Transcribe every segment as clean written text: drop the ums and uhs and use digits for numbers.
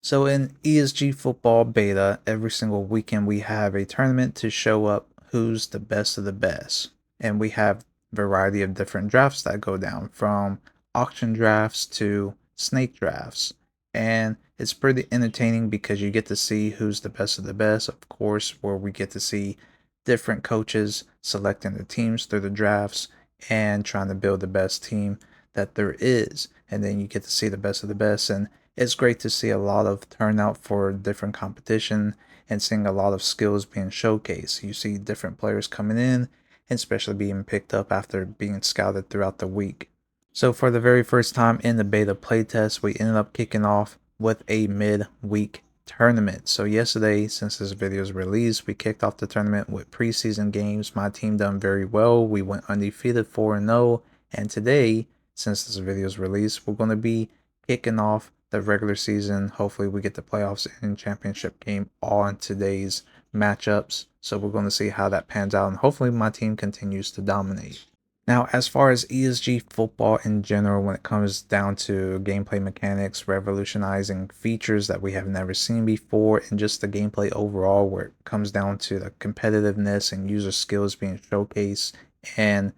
So in ESG Football Beta, every single weekend we have a tournament to show up who's the best of the best. And we have a variety of different drafts that go down from auction drafts to snake drafts. And it's pretty entertaining because you get to see who's the best of the best, of course, where we get to see different coaches selecting the teams through the drafts and trying to build the best team that there is. And then you get to see the best of the best. And it's great to see a lot of turnout for different competition and seeing a lot of skills being showcased. You see different players coming in and especially being picked up after being scouted throughout the week. So for the very first time in the beta playtest, we ended up kicking off with a mid-week tournament. So yesterday, since this video is released, we kicked off the tournament with preseason games. My team done very well. We went undefeated 4-0. And today, since this video is released, we're going to be kicking off the regular season. Hopefully we get the playoffs and championship game all in today's matchups. So we're going to see how that pans out, and hopefully my team continues to dominate. Now, as far as ESG football in general, when it comes down to gameplay mechanics, revolutionizing features that we have never seen before, and just the gameplay overall, where it comes down to the competitiveness and user skills being showcased and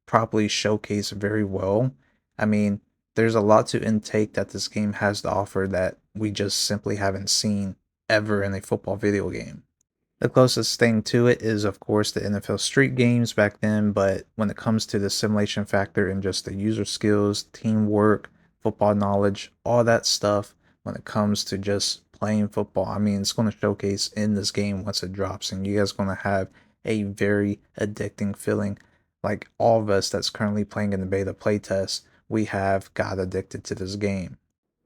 properly showcased very well. I mean, there's a lot to intake that this game has to offer that we just simply haven't seen ever in a football video game. The closest thing to it is, of course, the NFL Street games back then, but when it comes to the simulation factor and just the user skills, teamwork, football knowledge, all that stuff, when it comes to just playing football, I mean, it's going to showcase in this game once it drops, and you guys are going to have a very addicting feeling. Like all of us that's currently playing in the beta playtest, we have got addicted to this game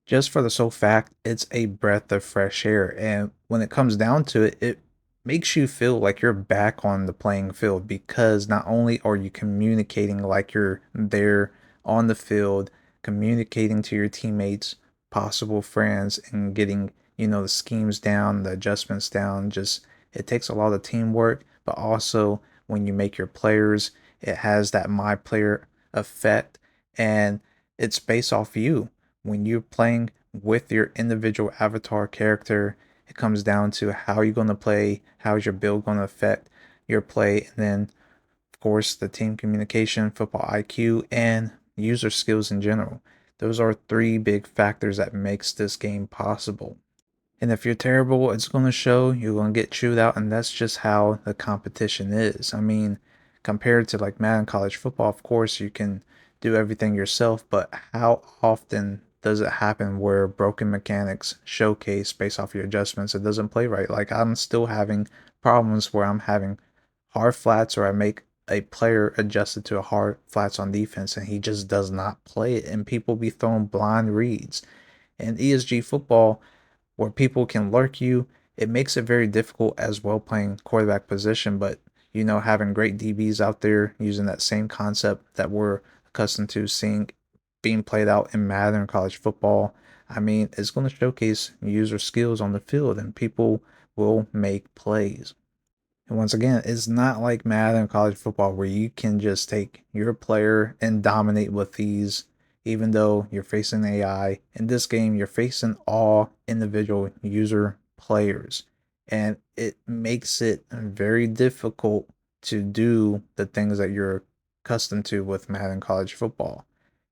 just for the sole fact it's a breath of fresh air. And when it comes down to it, it makes you feel like you're back on the playing field because not only are you communicating like you're there on the field, communicating to your teammates, possible friends, and getting, the schemes down, the adjustments down. Just it takes a lot of teamwork, but also when you make your players, it has that my player effect, and it's based off you when you're playing with your individual avatar character. It comes down to how you're going to play, how is your build going to affect your play, and then, of course, the team communication, football IQ, and user skills in general. Those are three big factors that makes this game possible. And if you're terrible, it's going to show. You're going to get chewed out, and that's just how the competition is. I mean, compared to like Madden College Football, of course, you can do everything yourself, but how often does it happen where broken mechanics showcase based off your adjustments? It doesn't play right. Like, I'm still having problems where I'm having hard flats, or I make a player adjusted to a hard flats on defense, and he just does not play it, and people be throwing blind reads. And ESG football, where people can lurk you, it makes it very difficult as well playing quarterback position. But having great DBs out there using that same concept that we're accustomed to seeing being played out in Madden and College Football, I mean, it's going to showcase user skills on the field, and people will make plays. And once again, it's not like Madden and College Football where you can just take your player and dominate with these, even though you're facing AI. In this game, you're facing all individual user players. And it makes it very difficult to do the things that you're accustomed to with Madden College Football.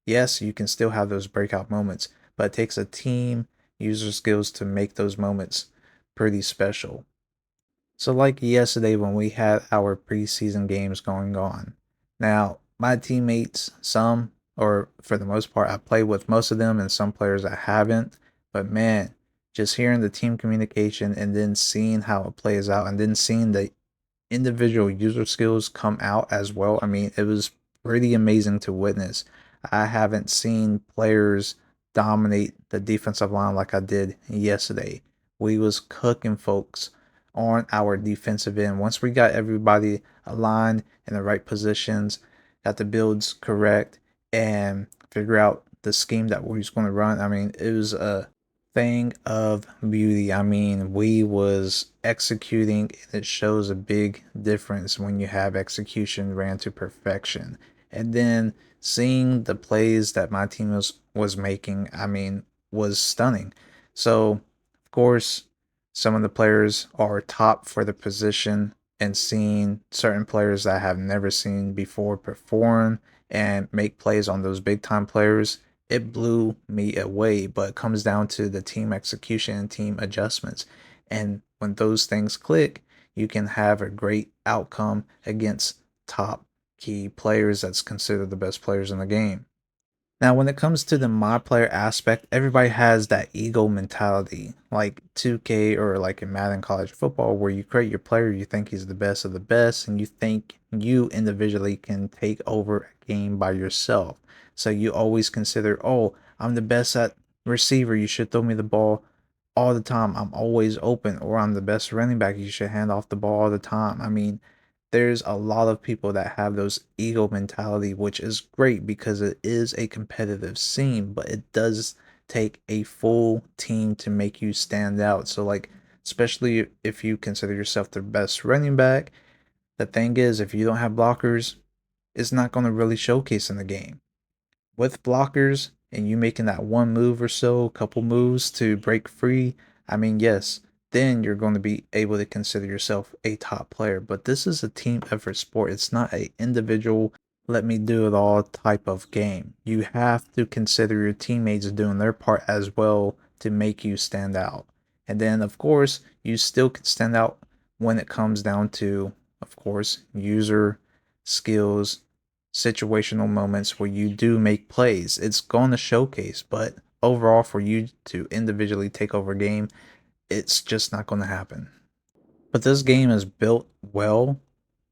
Yes, you can still have those breakout moments, but it takes a team, user skills to make those moments pretty special. So, like yesterday when we had our preseason games going on. Now, my teammates, some, or for the most part, I play with most of them, and some players I haven't. But man, just hearing the team communication and then seeing how it plays out, and then seeing the individual user skills come out as well. I mean, it was pretty amazing to witness. I haven't seen players dominate the defensive line like I did yesterday. We was cooking folks on our defensive end. Once we got everybody aligned in the right positions, got the builds correct, and figure out the scheme that we was going to run. I mean, it was a thing of beauty. I mean, we was executing, and it shows a big difference when you have execution ran to perfection. And then seeing the plays that my team was making, I mean, was stunning. So course, some of the players are top for the position, and seeing certain players that I have never seen before perform and make plays on those big time players, it blew me away. But it comes down to the team execution and team adjustments. And when those things click, you can have a great outcome against top key players that's considered the best players in the game. Now, when it comes to the mod player aspect, everybody has that ego mentality, like 2K or like in Madden College Football, where you create your player, you think he's the best of the best, and you think you individually can take over a game by yourself. So you always consider, oh, I'm the best at receiver, you should throw me the ball all the time. I'm always open, or I'm the best running back, you should hand off the ball all the time. I mean, there's a lot of people that have those ego mentality, which is great because it is a competitive scene, but it does take a full team to make you stand out. So, like, especially if you consider yourself the best running back, the thing is, if you don't have blockers, it's not going to really showcase in the game with blockers and you making that one move or so, couple moves to break free, I mean, yes, then you're going to be able to consider yourself a top player. But this is a team effort sport. It's not a individual let me do it all type of game. You have to consider your teammates doing their part as well to make you stand out. And then of course, you still can stand out when it comes down to, of course, user skills, situational moments where you do make plays. It's going to showcase, but overall, for you to individually take over a game, it's just not going to happen. But this game is built well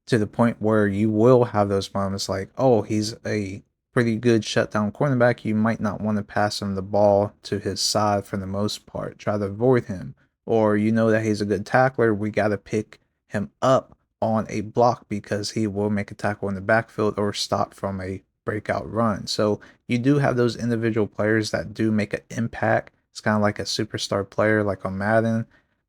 to the point where you will have those moments like, oh, he's a pretty good shutdown cornerback. You might not want to pass him the ball to his side for the most part, try to avoid him. Or you know that he's a good tackler. We got to pick him up on a block because he will make a tackle in the backfield or stop from a breakout run. So you do have those individual players that do make an impact. It's kind of like a superstar player like on Madden,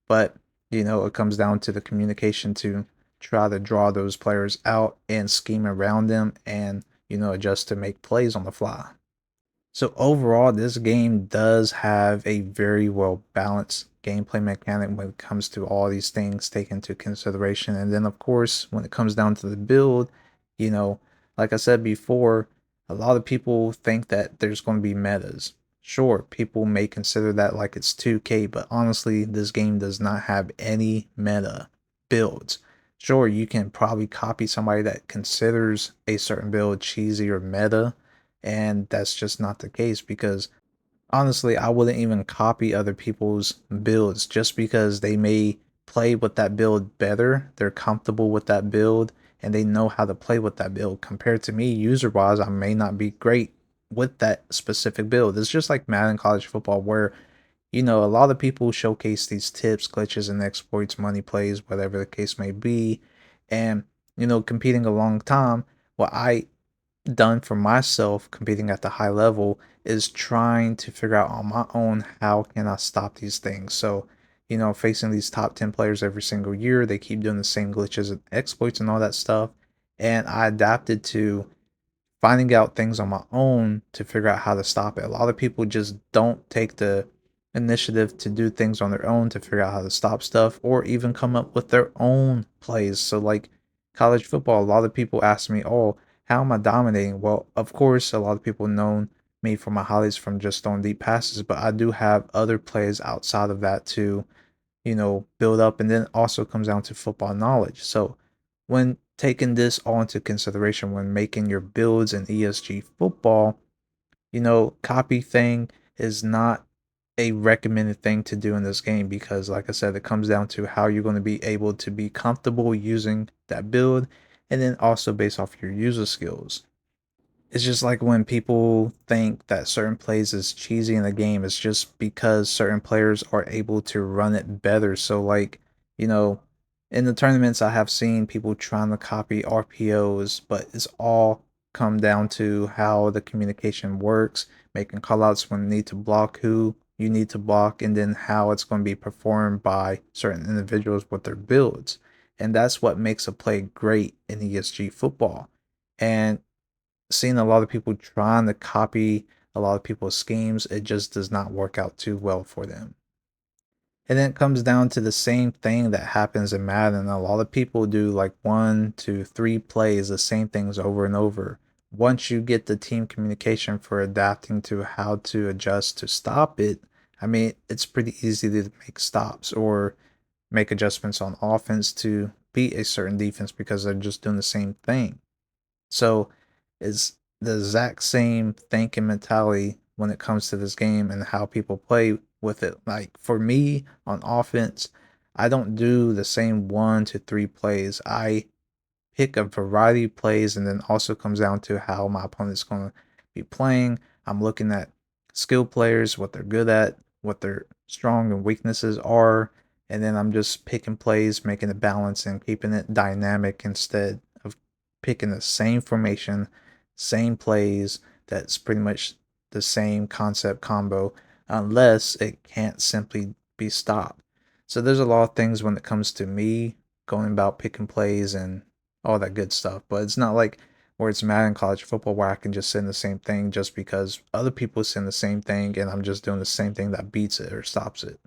but it comes down to the communication to try to draw those players out and scheme around them and adjust to make plays on the fly. So overall, this game does have a very well balanced gameplay mechanic when it comes to all these things taken into consideration. And then of course, when it comes down to the build, you know, like I said before, a lot of people think that there's going to be metas. Sure, people may consider that like it's 2K, but honestly, this game does not have any meta builds. Sure, you can probably copy somebody that considers a certain build cheesy or meta, and that's just not the case because honestly, I wouldn't even copy other people's builds just because they may play with that build better. They're comfortable with that build and they know how to play with that build. Compared to me, user wise, I may not be great with that specific build. It's just like Madden College Football, where a lot of people showcase these tips, glitches, and exploits, money plays, whatever the case may be. And, competing a long time, what I done for myself competing at the high level is trying to figure out on my own how can I stop these things. So, facing these top 10 players every single year, they keep doing the same glitches and exploits and all that stuff. And I adapted to finding out things on my own to figure out how to stop it. A lot of people just don't take the initiative to do things on their own to figure out how to stop stuff or even come up with their own plays. So, like college football, a lot of people ask me, oh, how am I dominating? Well, of course, a lot of people know me for my highlights from just throwing deep passes, but I do have other plays outside of that to build up. And then also comes down to football knowledge. So when taking this all into consideration when making your builds in ESG football, copy thing is not a recommended thing to do in this game because, like I said, it comes down to how you're going to be able to be comfortable using that build and then also based off your user skills. It's just like when people think that certain plays is cheesy in the game, it's just because certain players are able to run it better. So like, you know, in the tournaments I have seen people trying to copy RPOs, but it's all come down to how the communication works, making callouts when you need to block who you need to block, and then how it's going to be performed by certain individuals with their builds. And that's what makes a play great in ESG football. And seeing a lot of people trying to copy a lot of people's schemes, it just does not work out too well for them. And then it comes down to the same thing that happens in Madden. A lot of people do like 1 to 3 plays, the same things over and over. Once you get the team communication for adapting to how to adjust to stop it, I mean, it's pretty easy to make stops or make adjustments on offense to beat a certain defense because they're just doing the same thing. So it's the exact same thinking mentality when it comes to this game and how people play with it. Like for me on offense, I don't do the same 1 to 3 plays. I pick a variety of plays, and then also comes down to how my opponent's going to be playing. I'm looking at skill players, what they're good at, what their strong and weaknesses are, and then I'm just picking plays, making it balanced and keeping it dynamic instead of picking the same formation, same plays. That's pretty much the same concept combo, unless it can't simply be stopped. So there's a lot of things when it comes to me going about picking plays and all that good stuff. But it's not like where it's Madden College Football where I can just send the same thing just because other people send the same thing and I'm just doing the same thing that beats it or stops it.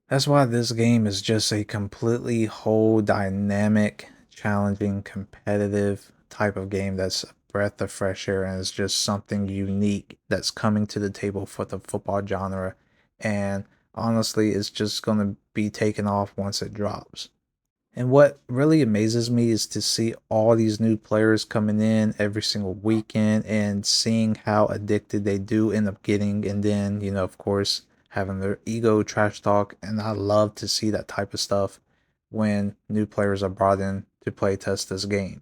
That's why this game is just a completely whole dynamic, challenging, competitive type of game that's a breath of fresh air and it's just something unique that's coming to the table for the football genre. And honestly, it's just going to be taken off once it drops. And what really amazes me is to see all these new players coming in every single weekend and seeing how addicted they do end up getting. And then, of course, having their ego trash talk. And I love to see that type of stuff when new players are brought in to play test this game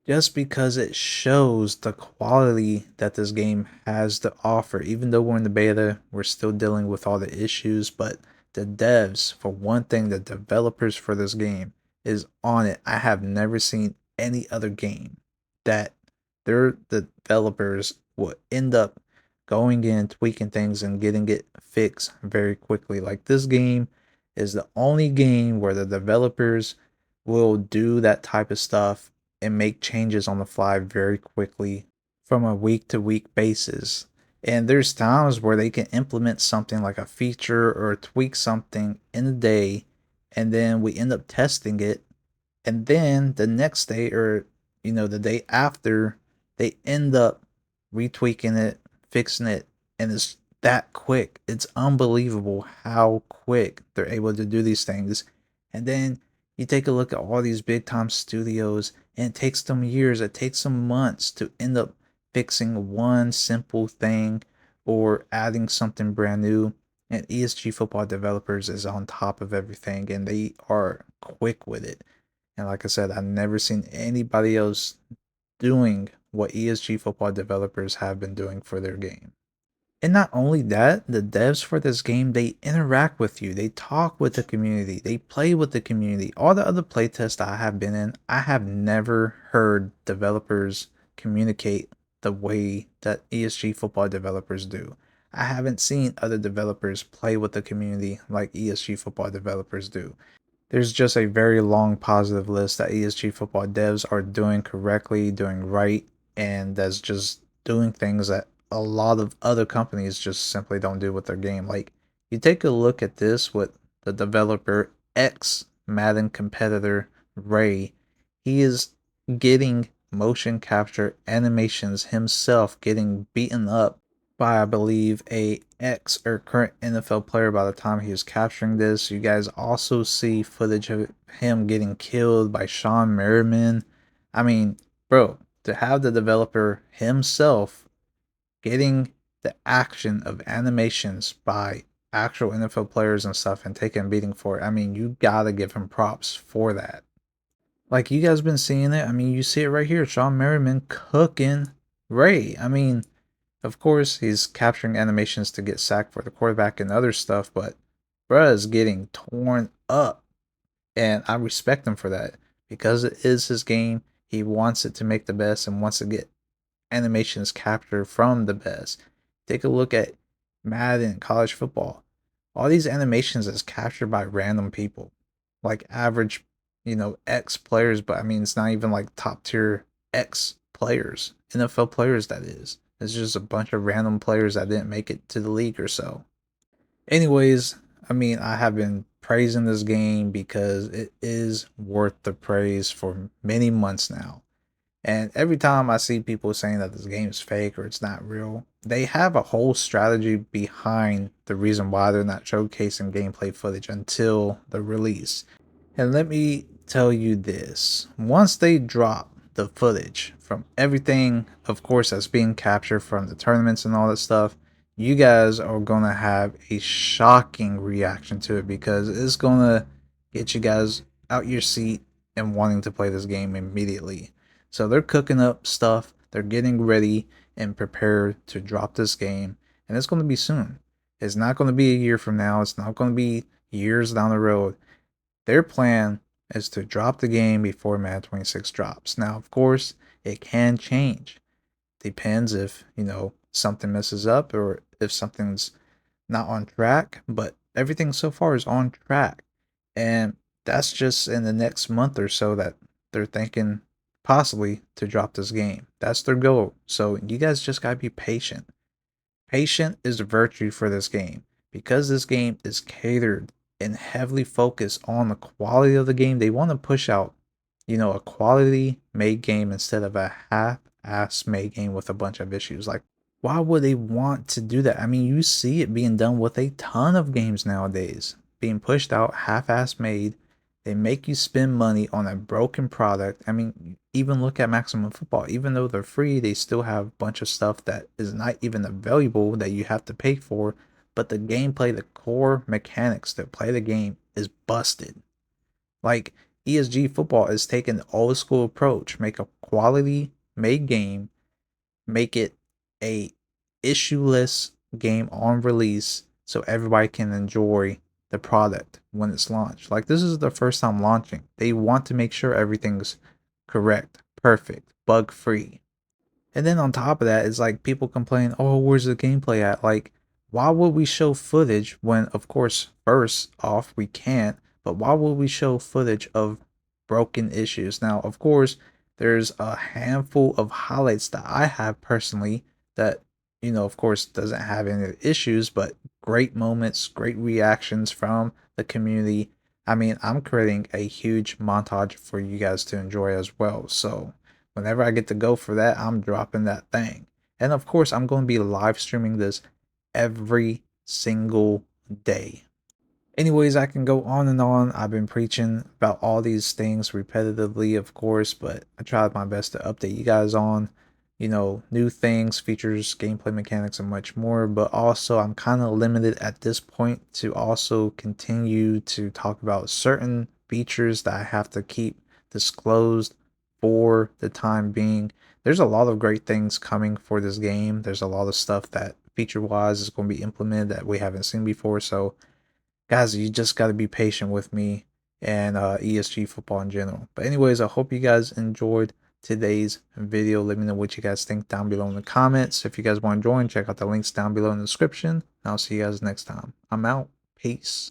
just because it shows the quality that this game has to offer. Even though we're in the beta, we're still dealing with all the issues, but the devs, for one thing, the developers for this game is on it. I have never seen any other game that their developers will end up going in, tweaking things, and getting it fixed very quickly. Like this game is the only game where the developers will do that type of stuff and make changes on the fly very quickly from a week to week basis. And there's times where they can implement something like a feature or tweak something in a day, and then we end up testing it. And then the next day, or the day after, they end up retweaking it, fixing it, and it's that quick. It's unbelievable how quick they're able to do these things. And then you take a look at all these big time studios, and it takes them years, it takes them months to end up fixing one simple thing or adding something brand new. And ESG Football Developers is on top of everything, and they are quick with it. And like I said, I've never seen anybody else doing what ESG Football Developers have been doing for their game. And not only that, the devs for this game, they interact with you. They talk with the community. They play with the community. All the other playtests I have been in, I have never heard developers communicate the way that ESG Football developers do. I haven't seen other developers play with the community like ESG Football developers do. There's just a very long positive list that ESG Football devs are doing correctly, doing right, and that's just doing things that a lot of other companies just simply don't do with their game. Like, you take a look at this with the developer ex Madden competitor Ray. He is getting motion capture animations himself, getting beaten up by, I believe, a ex or current NFL player by the time he was capturing this. You guys also see footage of him getting killed by Sean Merriman. I mean, bro, to have the developer himself getting the action of animations by actual NFL players and stuff and taking a beating for it, I mean, you gotta give him props for that. Like, you guys been seeing it. I mean, you see it right here. Sean Merriman cooking Ray. I mean, of course, he's capturing animations to get sacked for the quarterback and other stuff, but bruh is getting torn up. And I respect him for that because it is his game. He wants it to make the best and wants to get animations captured from the best. Take a look at Madden, college football. All these animations is captured by random people, like average, X players, but I mean, it's not even like top tier X players, NFL players, that is. It's just a bunch of random players that didn't make it to the league or so. Anyways, I mean, I have been praising this game because it is worth the praise for many months now. And every time I see people saying that this game is fake or it's not real, they have a whole strategy behind the reason why they're not showcasing gameplay footage until the release. And let me tell you this, once they drop the footage from everything, of course, that's being captured from the tournaments and all that stuff, you guys are going to have a shocking reaction to it because it's going to get you guys out your seat and wanting to play this game immediately. So they're cooking up stuff, they're getting ready and prepared to drop this game, and it's going to be soon. It's not going to be a year from now, it's not going to be years down the road. Their plan is to drop the game before Madden 26 drops. Now, of course, it can change. Depends if, something messes up or if something's not on track, but everything so far is on track. And that's just in the next month or so that they're thinking possibly to drop this game. That's their goal. So you guys just got to be patient. Patient is the virtue for this game. Because this game is catered and heavily focused on the quality of the game, they want to push out, a quality made game instead of a half-ass made game with a bunch of issues. Like, why would they want to do that? I mean, you see it being done with a ton of games nowadays, being pushed out half-ass made. They make you spend money on a broken product. I mean, even look at Maximum Football. Even though they're free, they still have a bunch of stuff that is not even available that you have to pay for. But the gameplay, the core mechanics that play the game is busted. Like ESG Football is taking the old school approach, make a quality made game, make it a issueless game on release so everybody can enjoy the product when it's launched. Like this is the first time launching. They want to make sure everything's correct, perfect, bug free. And then on top of that, it's like people complain, oh, where's the gameplay at? Like, why would we show footage when, of course, first off, we can't, but why would we show footage of broken issues? Now, of course, there's a handful of highlights that I have personally that, of course, doesn't have any issues, but great moments, great reactions from the community. I mean, I'm creating a huge montage for you guys to enjoy as well. So, whenever I get to go for that, I'm dropping that thing. And of course, I'm going to be live streaming this every single day. Anyways, I can go on and on. I've been preaching about all these things repetitively, of course, but I tried my best to update you guys on, new things, features, gameplay mechanics, and much more. But also, I'm kind of limited at this point to also continue to talk about certain features that I have to keep disclosed for the time being. There's a lot of great things coming for this game. There's a lot of stuff that feature wise is going to be implemented that we haven't seen before. So guys, you just got to be patient with me and ESG football in general. But anyways, I hope you guys enjoyed today's video. Let me know what you guys think down below in the comments. If you guys want to join, check out the links down below in the description. And I'll see you guys next time. I'm out. Peace.